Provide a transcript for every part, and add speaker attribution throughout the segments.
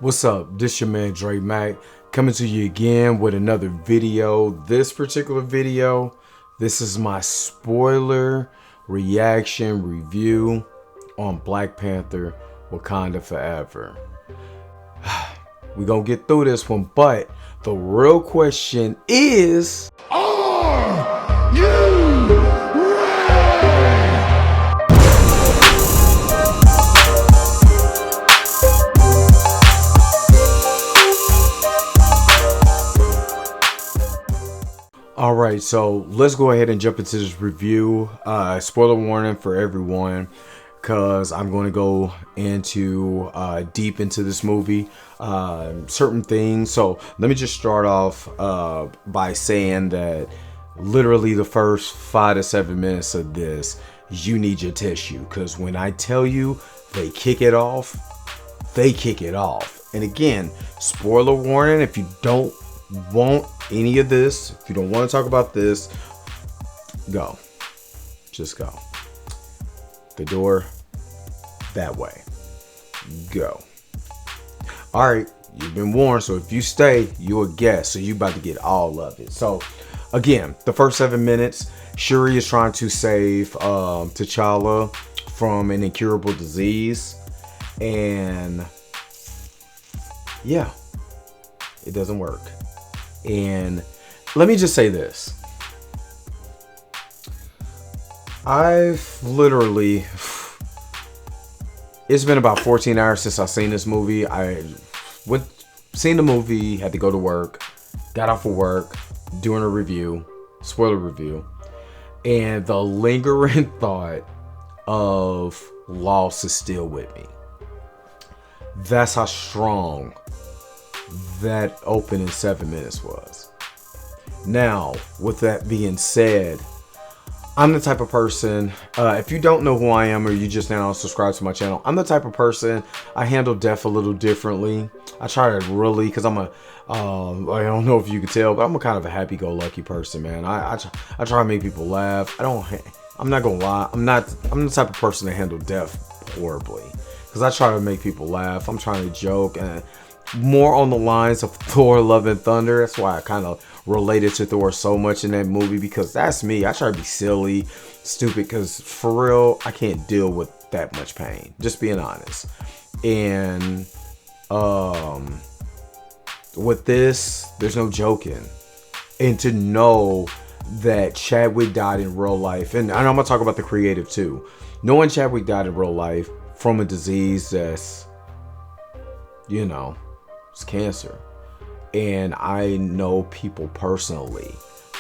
Speaker 1: What's up? This your man Dre Mac coming to you again with another video. This particular video, this is my spoiler reaction review on Black Panther Wakanda Forever. We're gonna get through this one, but the real question is, are you ready? All right, so let's go ahead and jump into this review. Spoiler warning for everyone, because I'm going to go into deep into this movie, certain things. So let me just start off by saying that literally the first 5 to 7 minutes of this, you need your tissue, because when I tell you they kick it off, they kick it off. And again, spoiler warning, if you don't want any of this, if you don't want to talk about this, go. Just go. The door that way. Go. Alright, you've been warned, so if you stay, you're a guest, so you about to get all of it. So again, the first 7 minutes, Shuri is trying to save T'Challa from an incurable disease, and yeah, it doesn't work. And let me just say this. I've literally, it's been about 14 hours since I've seen this movie. Seen the movie, had to go to work, got off of work, doing a review, spoiler review, and the lingering thought of loss is still with me. That's how strong that opening 7 minutes was. Now, with that being said, I'm the type of person, if you don't know who I am, or you just now subscribe to my channel, I'm the type of person, I handle death a little differently. I try to really, because I'm I don't know if you can tell, but I'm a kind of a happy-go-lucky person, man. I try to make people laugh. I'm not gonna lie, I'm the type of person to handle death horribly, because I try to make people laugh. I'm trying to joke, and more on the lines of Thor Love and Thunder. That's why I kind of related to Thor so much in that movie, because that's me. I try to be silly, stupid, because for real, I can't deal with that much pain, just being honest. And with this, there's no joking. And to know that Chadwick died in real life, and I'm gonna talk about the creative too, knowing Chadwick died in real life from a disease that's, you know, it's cancer. And I know people personally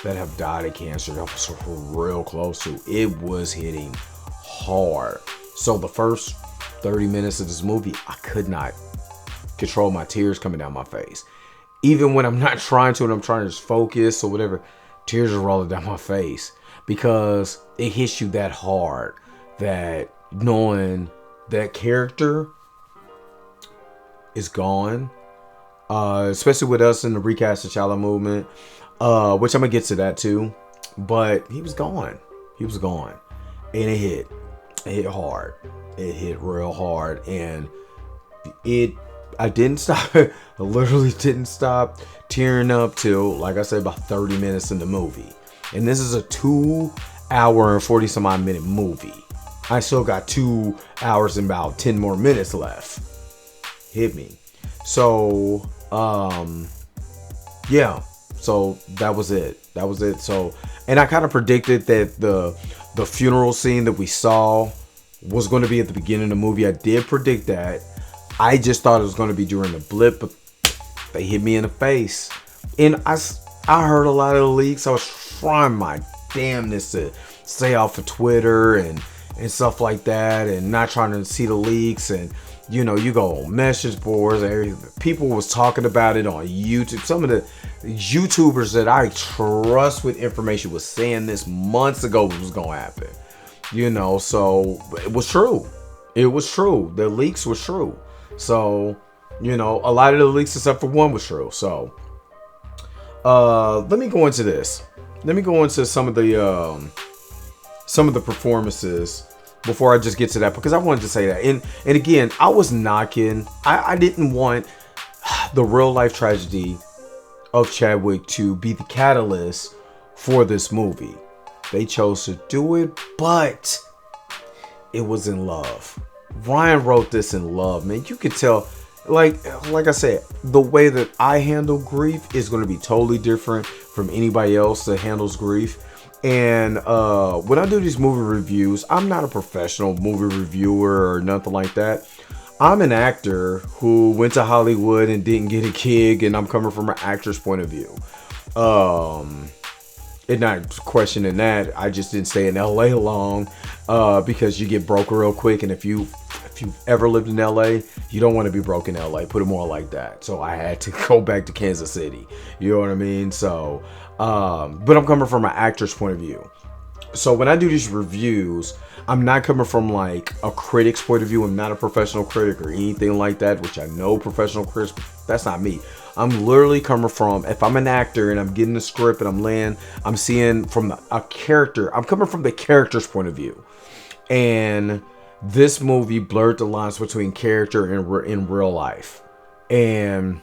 Speaker 1: that have died of cancer that was real close to. It was hitting hard. So the first 30 minutes of this movie, I could not control my tears coming down my face. Even when I'm not trying to, and I'm trying to just focus or whatever, tears are rolling down my face, because it hits you that hard, that knowing that character is gone. Especially with us in the recast T'Challa movement, which I'm gonna get to that too. But he was gone. He was gone, and it hit hard. It hit real hard, and I didn't stop. I literally didn't stop tearing up till, like I said, about 30 minutes in the movie. And this is a 2 hour and 40 some odd minute movie. I still got 2 hours and about 10 more minutes left. Hit me. So yeah, so that was it. So, and I kind of predicted that the funeral scene that we saw was going to be at the beginning of the movie. I did predict that. I just thought it was going to be during the blip, but they hit me in the face. And I heard a lot of the leaks. I was trying my damnness to stay off of Twitter and stuff like that, and not trying to see the leaks. And you know, you go on message boards, people was talking about it on YouTube. Some of the YouTubers that I trust with information was saying this months ago was gonna happen. You know, so it was true. It was true. The leaks were true. So, you know, a lot of the leaks except for one was true. So let me go into this. Let me go into some of the performances before I just get to that, because I wanted to say that. And again, I was knocking. I didn't want the real life tragedy of Chadwick to be the catalyst for this movie. They chose to do it, but it was in love. Ryan wrote this in love, man. You could tell, like I said, the way that I handle grief is going to be totally different from anybody else that handles grief. And when I do these movie reviews, I'm not a professional movie reviewer or nothing like that. I'm an actor who went to Hollywood and didn't get a gig, and I'm coming from an actor's point of view. And not questioning that, I just didn't stay in LA long because you get broke real quick, and if you've ever lived in LA, you don't want to be broke in LA. Put it more like that. So I had to go back to Kansas City. You know what I mean? So, but I'm coming from an actor's point of view. So when I do these reviews, I'm not coming from like a critic's point of view. I'm not a professional critic or anything like that, which I know professional critics, that's not me. I'm literally coming from, if I'm an actor and I'm getting the script and I'm seeing from a character, I'm coming from the character's point of view. And this movie blurred the lines between character and in real life. And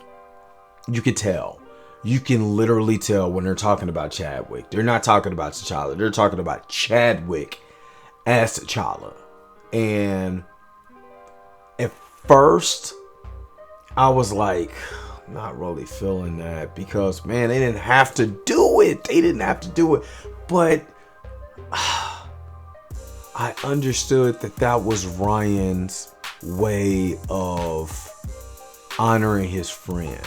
Speaker 1: you could tell. You can literally tell when they're talking about Chadwick. They're not talking about T'Challa. They're talking about Chadwick as T'Challa. And at first, I was like, not really feeling that because, man, they didn't have to do it. They didn't have to do it. But I understood that was Ryan's way of honoring his friend.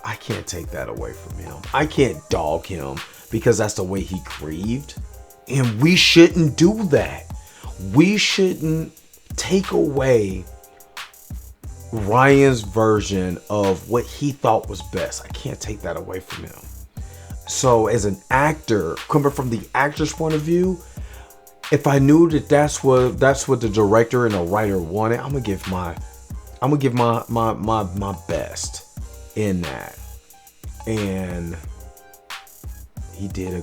Speaker 1: I can't take that away from him. I can't dog him because that's the way he grieved. And we shouldn't do that. We shouldn't take away Ryan's version of what he thought was best. I can't take that away from him. So as an actor, coming from the actor's point of view, if I knew that that's what the director and the writer wanted, I'm gonna give my best in that. And he did a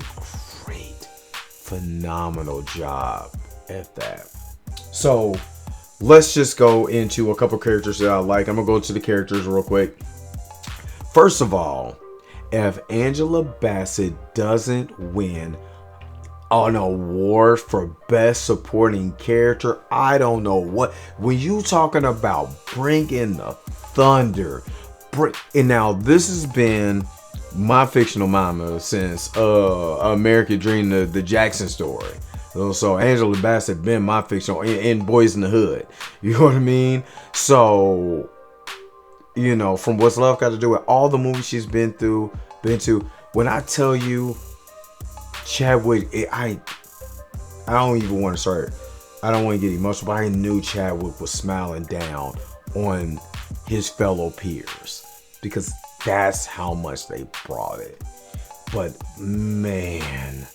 Speaker 1: great, phenomenal job at that. So let's just go into a couple characters that I like. I'm gonna go to the characters real quick. First of all, if Angela Bassett doesn't win an award for best supporting character, I don't know what. When you talking about bringing the thunder, and now this has been my fictional mama since American Dream, the Jackson story. So Angela Bassett been my fictional in Boys in the Hood. You know what I mean? So, you know, from What's Love Got to Do with all the movies she's been to. When I tell you Chadwick, I don't even want to start. I don't want to get emotional, but I knew Chadwick was smiling down on his fellow peers because that's how much they brought it. But man,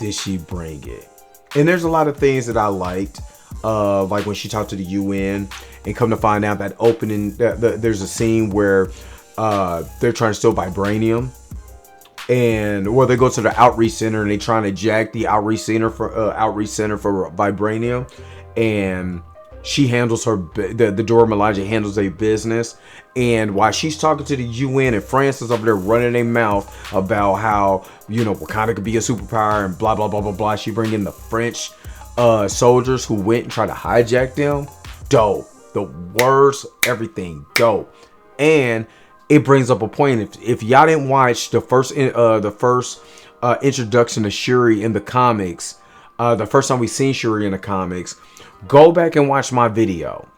Speaker 1: did she bring it. And there's a lot of things that I liked, like when she talked to the UN and come to find out that opening, there's a scene where they're trying to steal vibranium. And or they go to the outreach center and they trying to jack the outreach center for vibranium, and she handles the Dora Milaje handles their business. And while she's talking to the UN and France is over there running their mouth about how, you know, Wakanda could be a superpower and blah blah blah blah blah, she bring in the French soldiers who went and tried to hijack them. Dope. The words, everything dope. And it brings up a point. If y'all didn't watch the first introduction to Shuri in the comics, the first time we seen Shuri in the comics, go back and watch my video.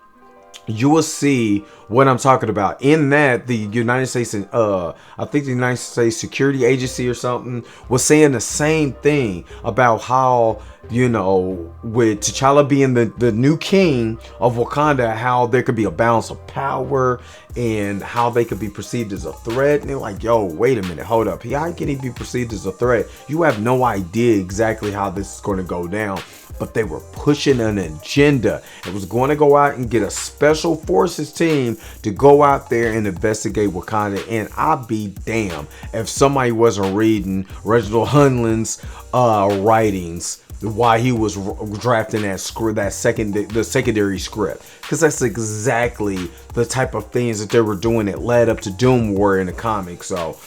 Speaker 1: You will see what I'm talking about. In that, the United States, I think the United States Security Agency or something, was saying the same thing about how, you know, with T'Challa being the new king of Wakanda, how there could be a balance of power and how they could be perceived as a threat. And they're like, yo, wait a minute, hold up. How can he be perceived as a threat? You have no idea exactly how this is going to go down. But they were pushing an agenda. It was going to go out and get a special forces team to go out there and investigate Wakanda. And I'd be damned if somebody wasn't reading Reginald Hudlin's writings why he was drafting that script, the secondary script, because that's exactly the type of things that they were doing that led up to Doom War in the comics. So,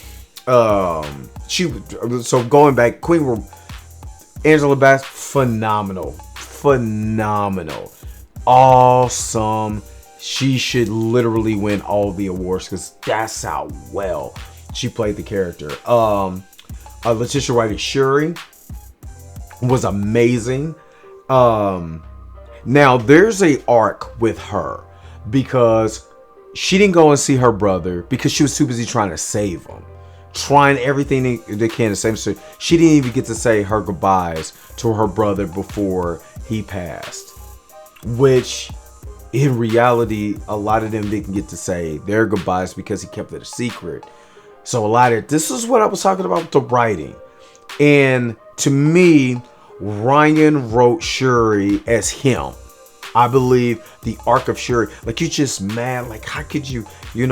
Speaker 1: so going back, Angela Bassett, phenomenal, awesome. She should literally win all the awards because that's how well she played the character. Letitia Wright Shuri was amazing. Now there's a arc with her because she didn't go and see her brother because she was too busy trying to save him, trying everything they can to save him. So she didn't even get to say her goodbyes to her brother before he passed, which in reality a lot of them didn't get to say their goodbyes because he kept it a secret. So this is what I was talking about with the writing. And to me, Ryan wrote Shuri as him. I believe the arc of Shuri, like, you're just mad. Like, how could you, you're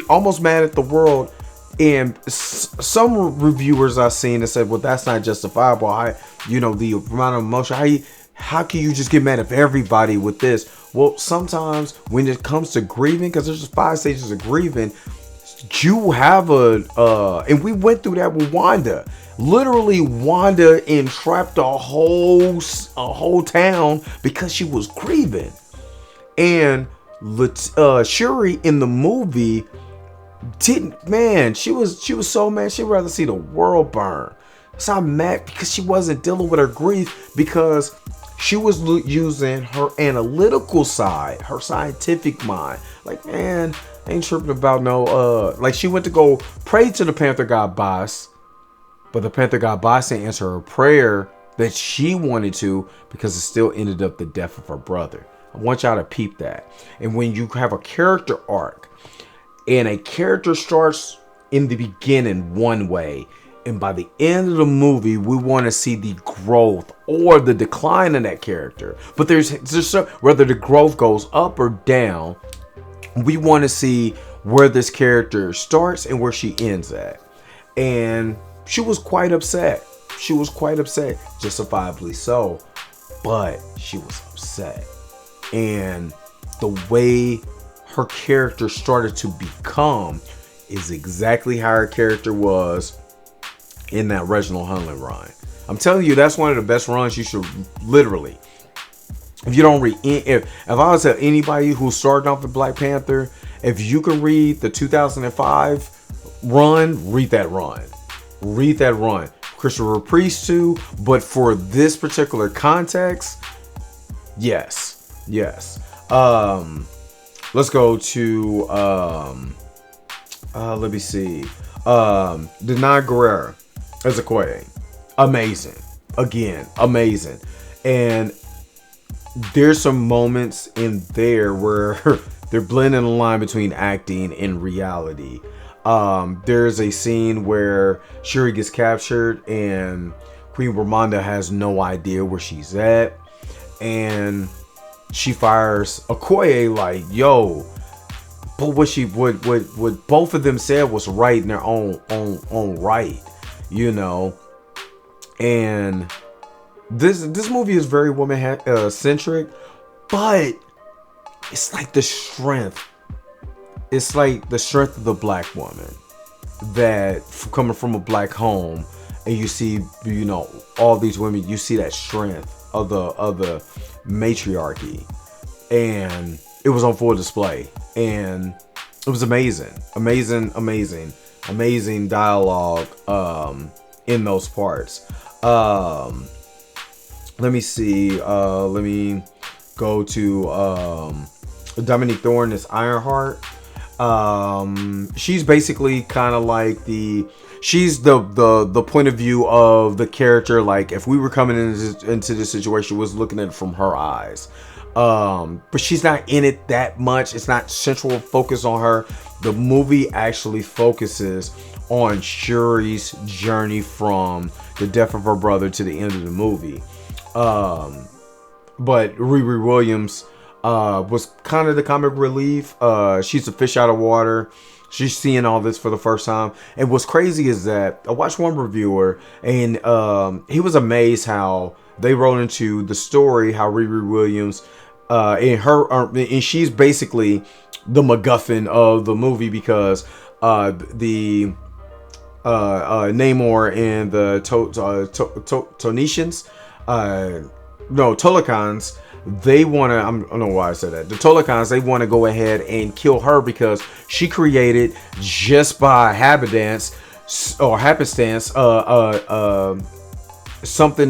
Speaker 1: almost mad at the world. And some reviewers I've seen that said, well, that's not justifiable. The amount of emotion, how can you just get mad at everybody with this? Well, sometimes when it comes to grieving, because there's just 5 stages of grieving, you have and we went through that with Wanda. Literally, Wanda entrapped a whole town because she was grieving. And Shuri in the movie she was so mad she'd rather see the world burn. So I'm mad because she wasn't dealing with her grief, because she was using her analytical side, her scientific mind. Like, man, I ain't tripping about like, she went to go pray to the Panther God boss, but the Panther God boss didn't answer her prayer that she wanted to, because it still ended up the death of her brother. I want y'all to peep that. And when you have a character arc, and a character starts in the beginning one way, and by the end of the movie, we want to see the growth or the decline in that character. But there's whether the growth goes up or down, we want to see where this character starts and where she ends at. And she was quite upset. Justifiably so. But she was upset. And the way her character started to become is exactly how her character was in that Reginald Hudlin run. I'm telling you, that's one of the best runs. You should literally, if you don't read, if I was to tell anybody who's starting off with Black Panther, if you can read the 2005 run, read that run. Christopher Priest too, but for this particular context, yes. Let's go to let me see. Denai Guerrera as Okoye. Amazing. Again, amazing. And there's some moments in there where they're blending the line between acting and reality. There's a scene where Shuri gets captured and Queen Ramonda has no idea where she's at, and she fires Okoye like, yo. But what both of them said was right in their own right, And this movie is very woman centric, but it's like the strength. It's like the strength of the black woman that coming from a black home, and you see, all these women. You see that strength of the matriarchy, and it was on full display, and it was amazing dialogue in those parts. Let me see. Let me go to Dominique Thorne as Ironheart. She's basically kind of like she's the point of view of the character. Like, if we were coming into this situation, was looking at it from her eyes. But she's not in it that much. It's not central focus on her. The movie actually focuses on Shuri's journey from the death of her brother to the end of the movie. But Riri Williams was kind of the comic relief. She's a fish out of water. She's seeing all this for the first time. And what's crazy is that I watched one reviewer, and he was amazed how they wrote into the story how Riri Williams, and she's basically the MacGuffin of the movie, because the Namor and the Tonicians, no, Tolokans, they want to, I don't know why I said that. The Tolokans, they want to go ahead and kill her because she created, just by happenstance, something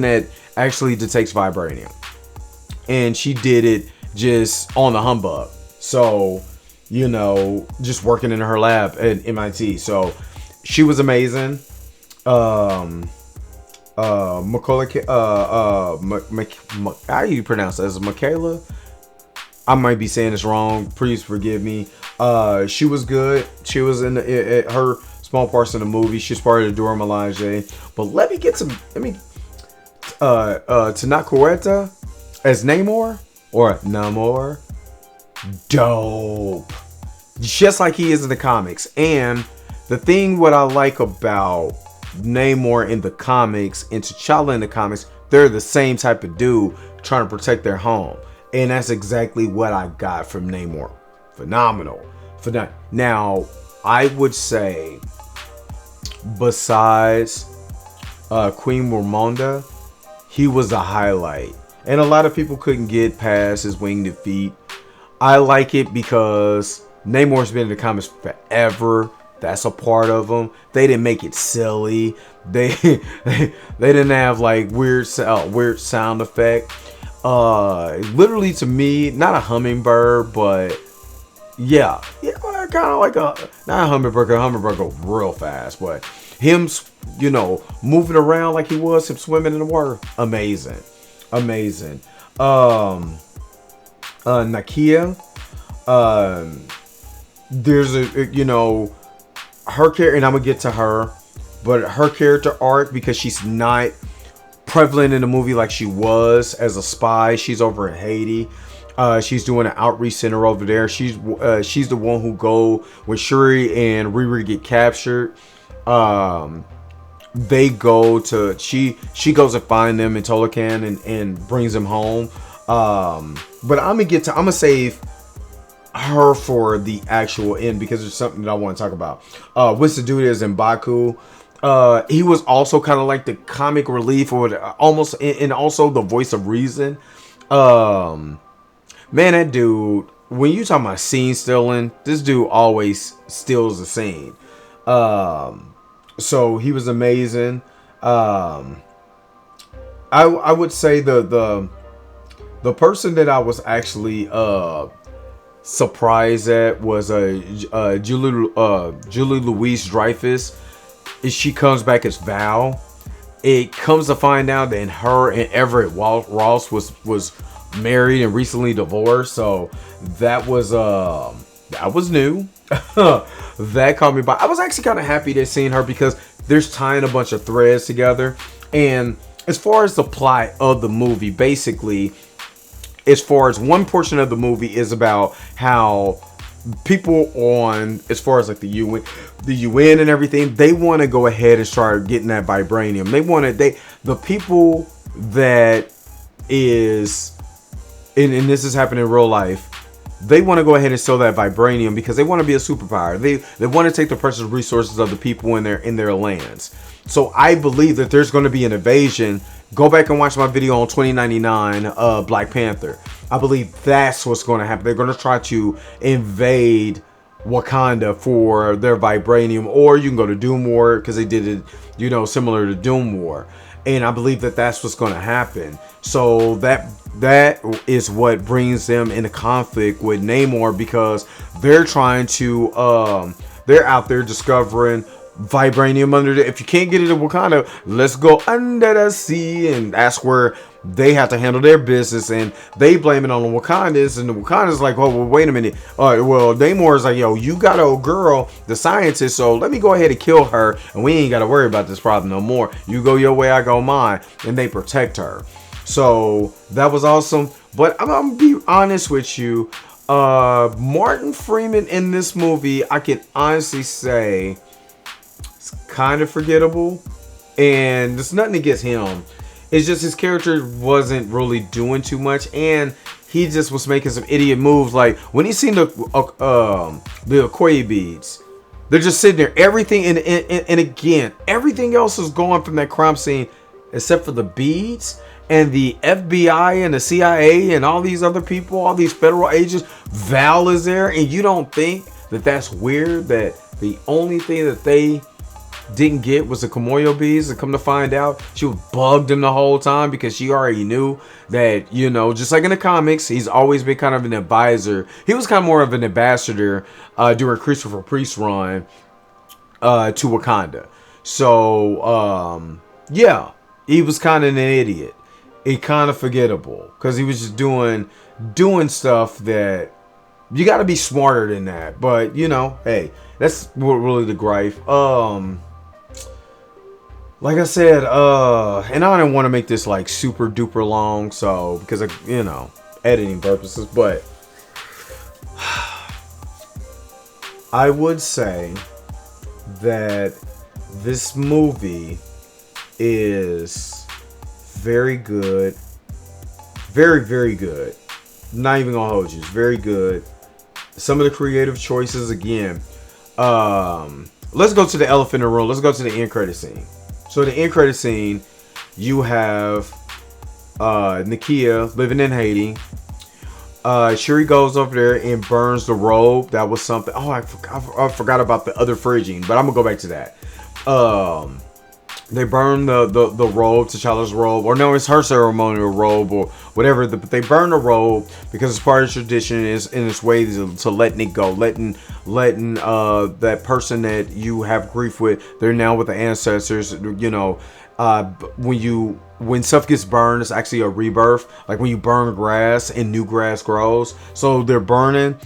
Speaker 1: that actually detects vibranium. And she did it just on the humbug. So, you know, just working in her lab at MIT. So, she was amazing. Macaulay, how do you pronounce that? Is it Michaela? I might be saying this wrong. Please forgive me. She was good. She was in her small parts in the movie. She's part of the Dora Milaje. But let me Tanakueta as Namor or Namor. Dope. Just like he is in the comics. And the thing what I like about Namor in the comics and T'Challa in the comics, they're the same type of dude trying to protect their home. And that's exactly what I got from Namor. Phenomenal. Now, I would say, besides Queen Ramonda, he was a highlight. And a lot of people couldn't get past his winged defeat. I like it because Namor's been in the comics forever. That's a part of them. They didn't make it silly. They didn't have like weird sound effect. Literally to me, not a hummingbird, but yeah, kind of like not a hummingbird. A hummingbird go real fast, but him, you know, moving around like he was, him swimming in the water, amazing. Nakia, there's a, you know, her character, and I'm gonna get to her, but her character arc, because she's not prevalent in the movie like she was as a spy. She's over in Haiti. She's doing an outreach center over there. She's the one who go when Shuri and Riri get captured. They go to she goes to find them in Tolokan and brings them home. But I'm gonna save her for the actual end because there's something that I want to talk about. Winston Dude is in Baku. He was also kind of like the comic relief, or almost, and also the voice of reason. Man, that dude, when you talking about scene stealing, this dude always steals the scene. So he was amazing. I would say the person that I was actually surprised at was Julie Louis-Dreyfus. She comes back as Val. It comes to find out that her and Everett Ross was married and recently divorced. So that was new. That caught me by. I was actually kind of happy to seeing her because there's tying a bunch of threads together. And as far as the plot of the movie, basically, as far as one portion of the movie is about how people on, as far as like the UN and everything, they want to go ahead and start getting that vibranium. The people that is, and this is happening in real life, they want to go ahead and sell that vibranium because they want to be a superpower. They want to take the precious resources of the people in their lands. So I believe that there's going to be an invasion. Go back and watch my video on 2099 Black Panther. I believe that's what's going to happen. They're going to try to invade Wakanda for their vibranium, or you can go to Doom War because they did it, you know, similar to Doom War. And I believe that that's what's going to happen. So that is what brings them into conflict with Namor, because they're trying to they're out there discovering vibranium under the, if you can't get it in Wakanda, let's go under the sea, and that's where they have to handle their business, and they blame it on the Wakandans, and the Wakandans like, oh well, wait a minute, well, Namor is like, yo, you got a girl, the scientist, so let me go ahead and kill her, and we ain't got to worry about this problem no more. You go your way, I go mine, and they protect her. So that was awesome. But I'm gonna be honest with you, Martin Freeman in this movie, I can honestly say, it's kind of forgettable. And there's nothing against him. It's just his character wasn't really doing too much, and he just was making some idiot moves. Like when he seen the Okoye beads, they're just sitting there. Everything and again, everything else is gone from that crime scene except for the beads. And the FBI and the CIA and all these other people, all these federal agents. Val is there, and you don't think that that's weird? That the only thing that they didn't get was the Komoyo bees, and come to find out, she was bugged him the whole time because she already knew that, you know, just like in the comics, he's always been kind of an advisor. He was kind of more of an ambassador during Christopher Priest's run to Wakanda. So, yeah, he was kind of an idiot. It kind of forgettable because he was just doing stuff that you got to be smarter than that. But you know, hey, that's really the gripe. Like I said, and I don't want to make this like super duper long, so because of, you know, editing purposes, but I would say that this movie is very good. Very, very good. Not even gonna hold you. It's very good. Some of the creative choices again. Let's go to the elephant in the room. Let's go to the end credit scene. So the end credit scene, you have Nakia living in Haiti. Shuri goes over there and burns the robe. That was something. Oh, I forgot about the other fridging, but I'm gonna go back to that. They burn the robe, T'Challa's robe, or no, it's her ceremonial robe or whatever. But they burn the robe because it's part of the tradition. Is in its way to letting it go, letting that person that you have grief with, they're now with the ancestors. You know, when stuff gets burned, it's actually a rebirth. Like when you burn grass and new grass grows. So they're burning.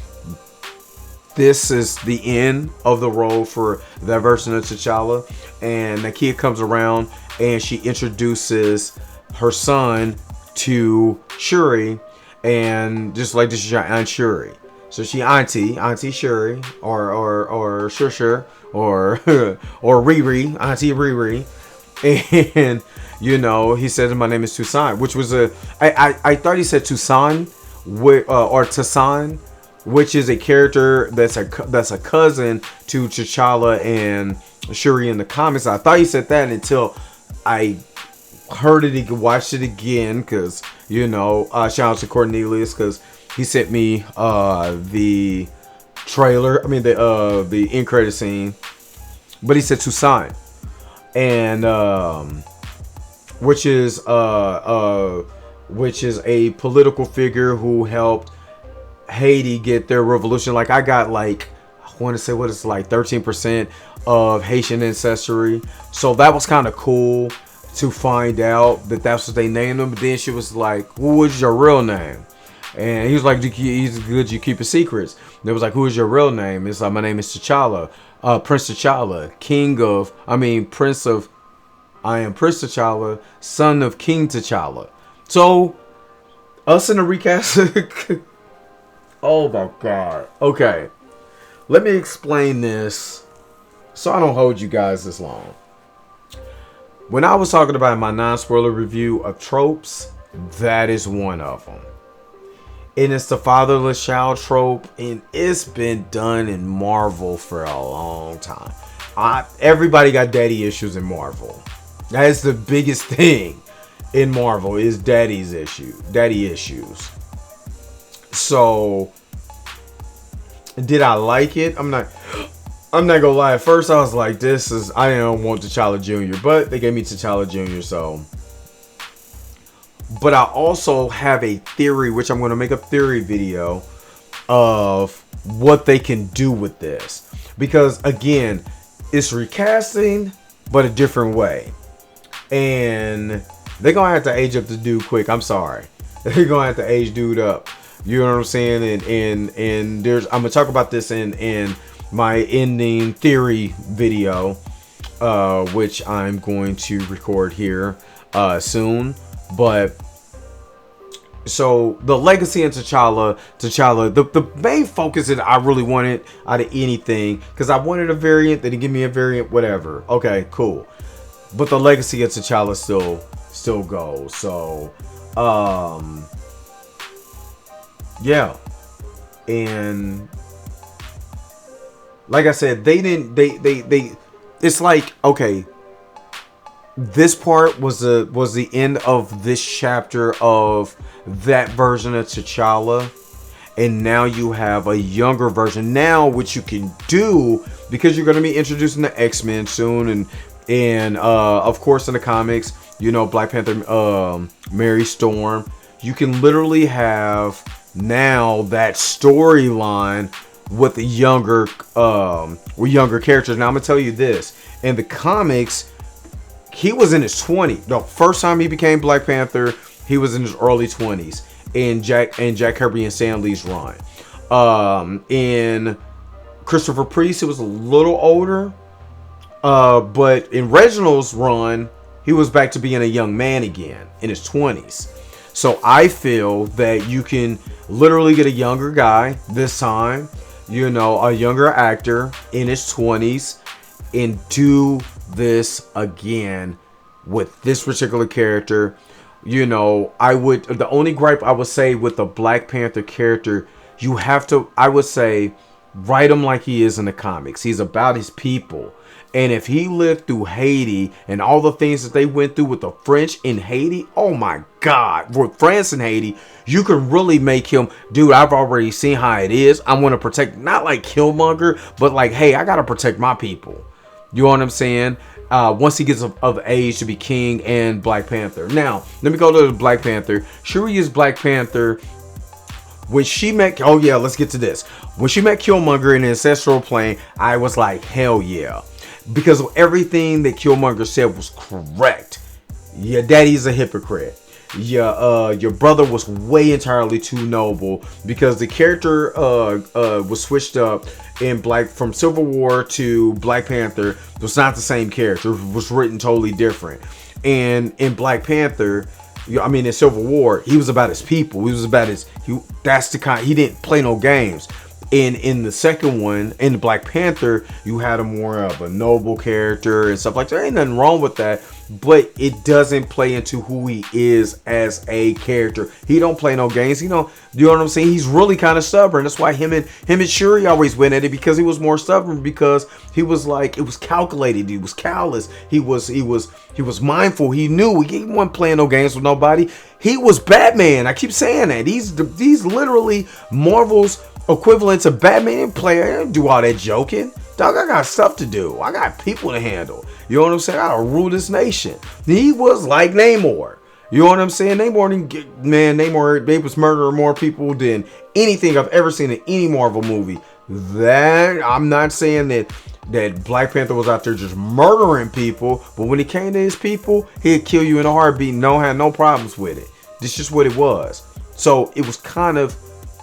Speaker 1: This is the end of the road for that version of T'Challa. And Nakia comes around and she introduces her son to Shuri. And just like this is your Aunt Shuri. So she Auntie Shuri or Shur or Riri, Auntie Riri. And you know, he said my name is Toussaint, which was I thought he said Toussaint or Toussaint, which is a character that's a cousin to T'Challa and Shuri in the comics. I thought he said that until I heard it, watched it again, because you know, shout out to Cornelius because he sent me the trailer. I mean the end credit scene, but he said Toussaint, and which is a political figure who helped Haiti get their revolution. Like I got like, I want to say what it's like 13% of Haitian ancestry. So that was kind of cool to find out that that's what they named him. But then she was like, "Who is your real name?" And he was like, "He's good. You keep his secrets." And it was like, "Who is your real name?" It's like, "My name is T'Challa, Prince T'Challa, Prince of. I am Prince T'Challa, son of King T'Challa." So us in the recast. Oh my god. Okay. Let me explain this so I don't hold you guys this long. When I was talking about my non-spoiler review of tropes, that is one of them. And it's the fatherless child trope, and it's been done in Marvel for a long time. Everybody got daddy issues in Marvel. That is the biggest thing in Marvel is daddy issues. So, did I like it? I'm not gonna lie. At first, I was like, I didn't want T'Challa Jr., but they gave me T'Challa Jr., so. But I also have a theory, which I'm gonna make a theory video of what they can do with this. Because, again, it's recasting, but a different way. And they're gonna have to age up the dude quick. I'm sorry. They're gonna have to age dude up. You know what I'm saying? And I'm gonna talk about this in my ending theory video, which I'm going to record here soon. But So the legacy in T'Challa, the main focus that I really wanted out of anything, because I wanted a variant, they didn't give me a variant, whatever. Okay, cool. But the legacy of T'Challa still goes. So, yeah. And like I said, it's like, okay, this part was the end of this chapter of that version of T'Challa, and now you have a younger version. Now what you can do, because you're going to be introducing the X-Men soon, and of course in the comics, you know, Black Panther, Mary Storm, you can literally have now that storyline with the younger characters. Now I'm gonna tell you this, in the comics, he was in his 20s. The first time he became Black Panther, he was in his early 20s in Jack Kirby and Stan Lee's run. In Christopher Priest, it was a little older, but in Reginald's run, he was back to being a young man again in his 20s. So I feel that you can literally get a younger guy this time, you know, a younger actor in his 20s, and do this again with this particular character. You know, the only gripe I would say with the Black Panther character, you have to, I would say, write him like he is in the comics. He's about his people. And if he lived through Haiti and all the things that they went through with the French in Haiti, oh my God, with France and Haiti, you can really make him, dude, I've already seen how it is. I want to protect, not like Killmonger, but like, hey, I got to protect my people. You know what I'm saying? Once he gets of age to be king and Black Panther. Now, let me go to the Black Panther. Shuri is Black Panther. When she met, oh yeah, let's get to this. When she met Killmonger in the ancestral plane, I was like, hell yeah. Because everything that Killmonger said was correct. Your daddy's a hypocrite. Your brother was way entirely too noble, because the character was switched up in from Civil War to Black Panther. It was not the same character. It was written totally different. And in Black Panther, in Civil War, he was about his people. He was about he didn't play no games. And in the second one, in the Black Panther, you had a more of a noble character and stuff like that. There ain't nothing wrong with that, but it doesn't play into who he is as a character. He don't play no games. You know what I'm saying? He's really kind of stubborn. That's why him and Shuri always win at it, because he was more stubborn, because he was like, it was calculated. He was callous. He was mindful. He knew he wasn't playing no games with nobody. He was Batman. I keep saying that. He's literally Marvel's equivalent to Batman. Player, I don't do all that joking. Dog, I got stuff to do. I got people to handle. You know what I'm saying? I gotta rule this nation. He was like Namor. You know what I'm saying? Namor, they was murdering more people than anything I've ever seen in any Marvel movie. That, I'm not saying that Black Panther was out there just murdering people, but when it came to his people, he'd kill you in a heartbeat. Had no problems with it. This is just what it was. So it was kind of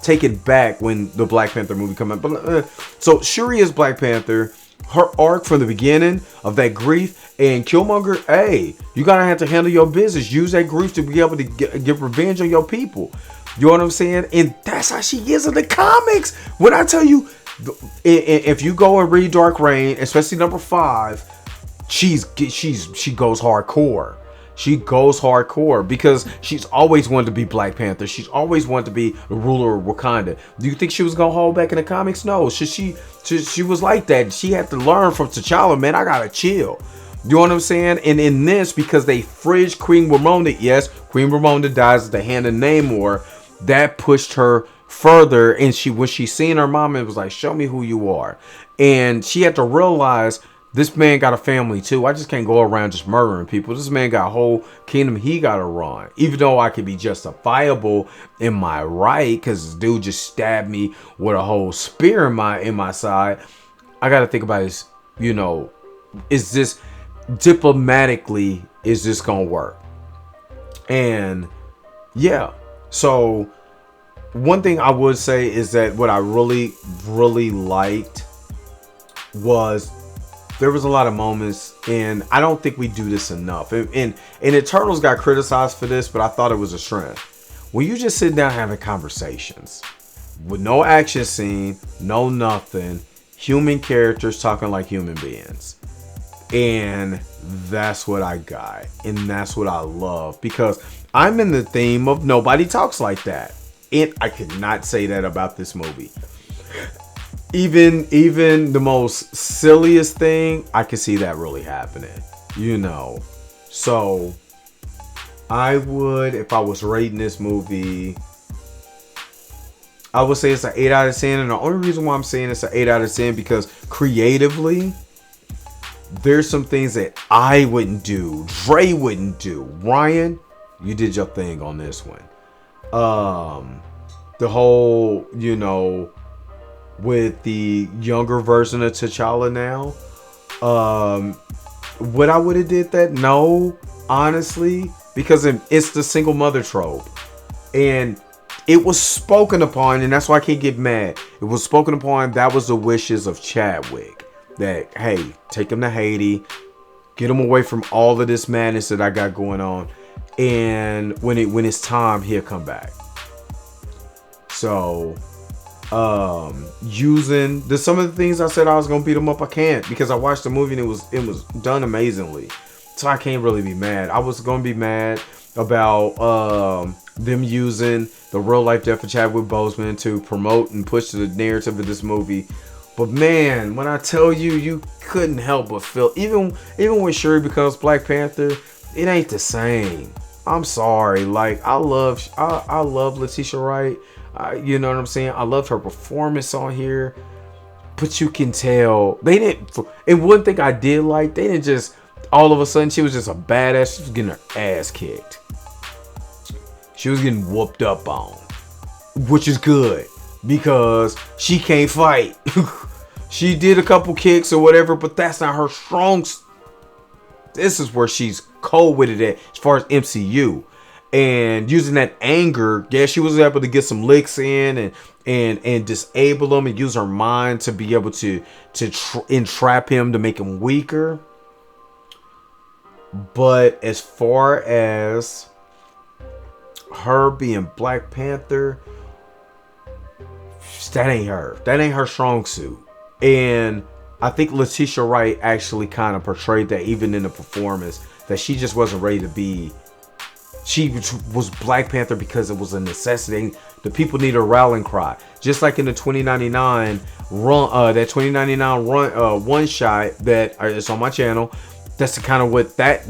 Speaker 1: taken back when the Black Panther movie came out. But so Shuri is Black Panther. Her arc from the beginning of that grief, and Killmonger, hey, you gotta have to handle your business. Use that grief to be able to get revenge on your people. You know what I'm saying? And that's how she is in the comics. When I tell you, if you go and read Dark Reign, especially number 5, she goes hardcore. She goes hardcore because she's always wanted to be Black Panther. She's always wanted to be the ruler of Wakanda. Do you think she was gonna hold back in the comics? No. She was like that. She had to learn from T'Challa, man. I gotta chill. You know what I'm saying? And in this, because they fridged Queen Ramonda, yes, Queen Ramonda dies at the hand of Namor. That pushed her further, and when she seen her mom, it was like, show me who you are. And she had to realize, this man got a family too. I just can't go around just murdering people. This man got a whole kingdom he got to run. Even though I could be justifiable in my right, because this dude just stabbed me with a whole spear in my side. I got to think about this. Is this diplomatically? Is this gonna work? And yeah. So one thing I would say is that what I really, really liked was, there was a lot of moments, and I don't think we do this enough. And Eternals got criticized for this, but I thought it was a strength. when you just sit down having conversations with no action scene, no nothing, human characters talking like human beings. And that's what I got. And that's what I love. Because I'm in the theme of nobody talks like that. And I could not say that about this movie. Even the most silliest thing, I could see that really happening. You know. So I would, if I was rating this movie, I would say it's an 8 out of 10. And the only reason why I'm saying it's an 8 out of 10 because creatively, there's some things that I wouldn't do. Dre wouldn't do. Ryan, you did your thing on this one. The whole, you know, with the younger version of T'Challa now. Would I would have did that? No, honestly, because it's the single mother trope. And it was spoken upon, and that's why I can't get mad. It was spoken upon. That was the wishes of Chadwick. That, hey, take him to Haiti, get him away from all of this madness that I got going on, and when it's time, he'll come back. So, using some of the things I said I was gonna beat him up, I can't because I watched the movie and it was done amazingly. So I can't really be mad. I was gonna be mad about them using the real life death of Chadwick Boseman to promote and push the narrative of this movie. But man, when I tell you, you couldn't help but feel, even when Shuri becomes Black Panther, it ain't the same. I'm sorry. Like, I love Letitia Wright. You know what I'm saying? I love her performance on here. But you can tell they didn't. And one thing I did like, they didn't just all of a sudden she was just a badass. She was getting her ass kicked. She was getting whooped up on, which is good because she can't fight. She did a couple kicks or whatever, but that's not her strong. This is where she's cold-witted at as far as MCU. And using that anger, yeah, she was able to get some licks in and disable him and use her mind to be able to entrap him to make him weaker. But as far as her being Black Panther, that ain't her. That ain't her strong suit. And I think Letitia Wright actually kind of portrayed that even in the performance, that she just wasn't ready to be. She was Black Panther because it was a necessity. The people need a rallying cry. Just like in the 2099 run, that 2099 run, one shot that is on my channel. That's the kind of what that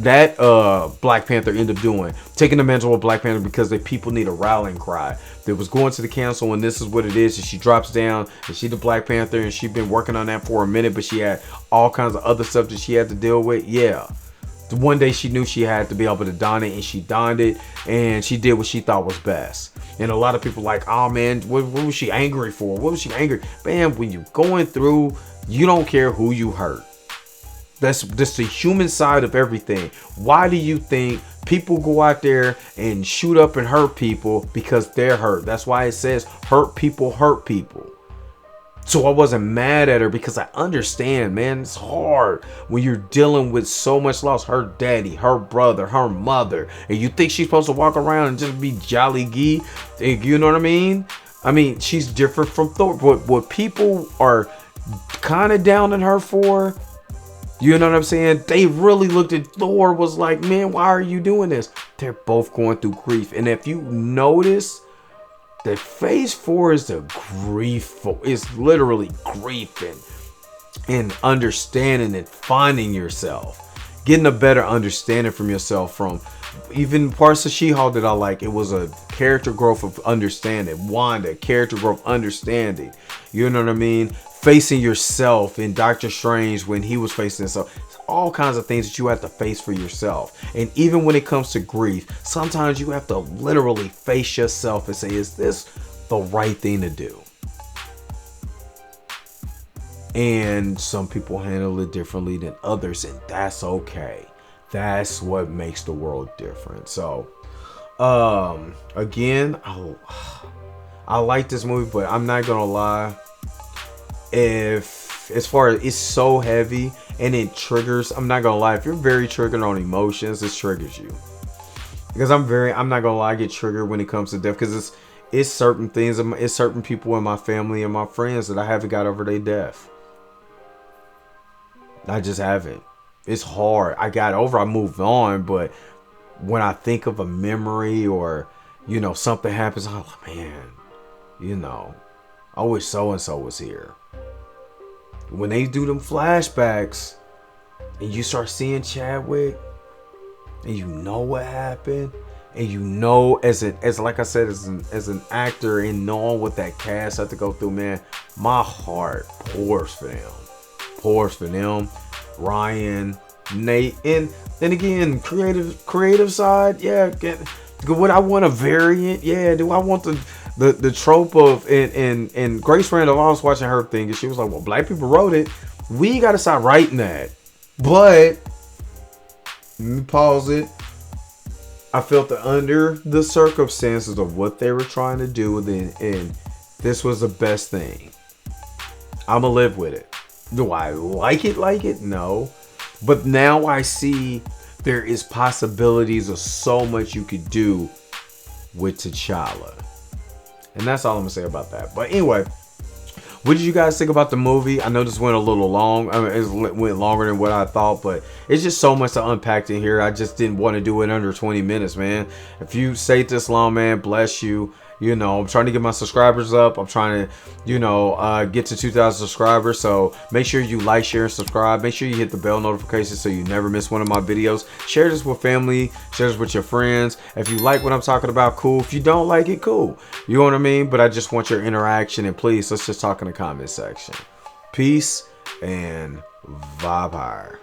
Speaker 1: Black Panther ended up doing, taking the mantle of Black Panther because the people need a rallying cry. That was going to the council, and this is what it is. And she drops down, and she the Black Panther, and she's been working on that for a minute, but she had all kinds of other stuff that she had to deal with. Yeah, one day she knew she had to be able to don it, and she donned it, and she did what she thought was best. And a lot of people like, oh man, what was she angry for? What was she angry? Man, when you're going through, you don't care who you hurt. That's the human side of everything. Why do you think people go out there and shoot up and hurt people? Because they're hurt. That's why it says hurt people hurt people. So I wasn't mad at her because I understand, man. It's hard when you're dealing with so much loss. Her daddy, her brother, her mother. And you think she's supposed to walk around and just be jolly gee? You know what I mean? I mean, she's different from Thor. What people are kind of down on her for, you know what I'm saying? They really looked at Thor, was like, man, why are you doing this? They're both going through grief. And if you notice, the phase 4 is the grief. It's literally grief and understanding and finding yourself. Getting a better understanding from yourself. From even parts of She-Hulk that I like, it was a character growth of understanding. Wanda, character growth, understanding. You know what I mean? Facing yourself in Doctor Strange when he was facing himself. All kinds of things that you have to face for yourself. And even when it comes to grief, sometimes you have to literally face yourself and say, is this the right thing to do? And some people handle it differently than others, and that's okay. That's what makes the world different. So again, I like this movie, but I'm not gonna lie, if as far as it's so heavy and it triggers, I'm not gonna lie, if you're very triggered on emotions, it triggers you. Because I'm not gonna lie, I get triggered when it comes to death, because it's certain things, it's certain people in my family and my friends that I haven't got over their death. I just haven't. It's hard. I got over, I moved on, but when I think of a memory, or something happens, I'm like, man, I wish so and so was here. When they do them flashbacks and you start seeing Chadwick, and you know what happened, and as like I said, as an actor, and knowing what that cast had to go through, man, my heart pours for them. Ryan, Nate, and then again, creative side, yeah. Would I want a variant? Yeah. Do I want the trope of, and Grace Randall? I was watching her thing, and she was like, "Well, black people wrote it. We got to start writing that." But let me pause it. I felt that under the circumstances of what they were trying to do, and this was the best thing. I'ma live with it. Do I like it? No. But now I see there is possibilities of so much you could do with T'Challa. And that's all I'm gonna say about that. But anyway, what did you guys think about the movie? I know this went a little long. I mean, it went longer than what I thought, but it's just so much to unpack in here. I just didn't want to do it under 20 minutes, man. If you stayed this long, man, bless you. I'm trying to get my subscribers up. I'm trying to, get to 2,000 subscribers. So make sure you like, share, and subscribe. Make sure you hit the bell notification so you never miss one of my videos. Share this with family. Share this with your friends. If you like what I'm talking about, cool. If you don't like it, cool. You know what I mean? But I just want your interaction. And please, let's just talk in the comment section. Peace and vibe higher.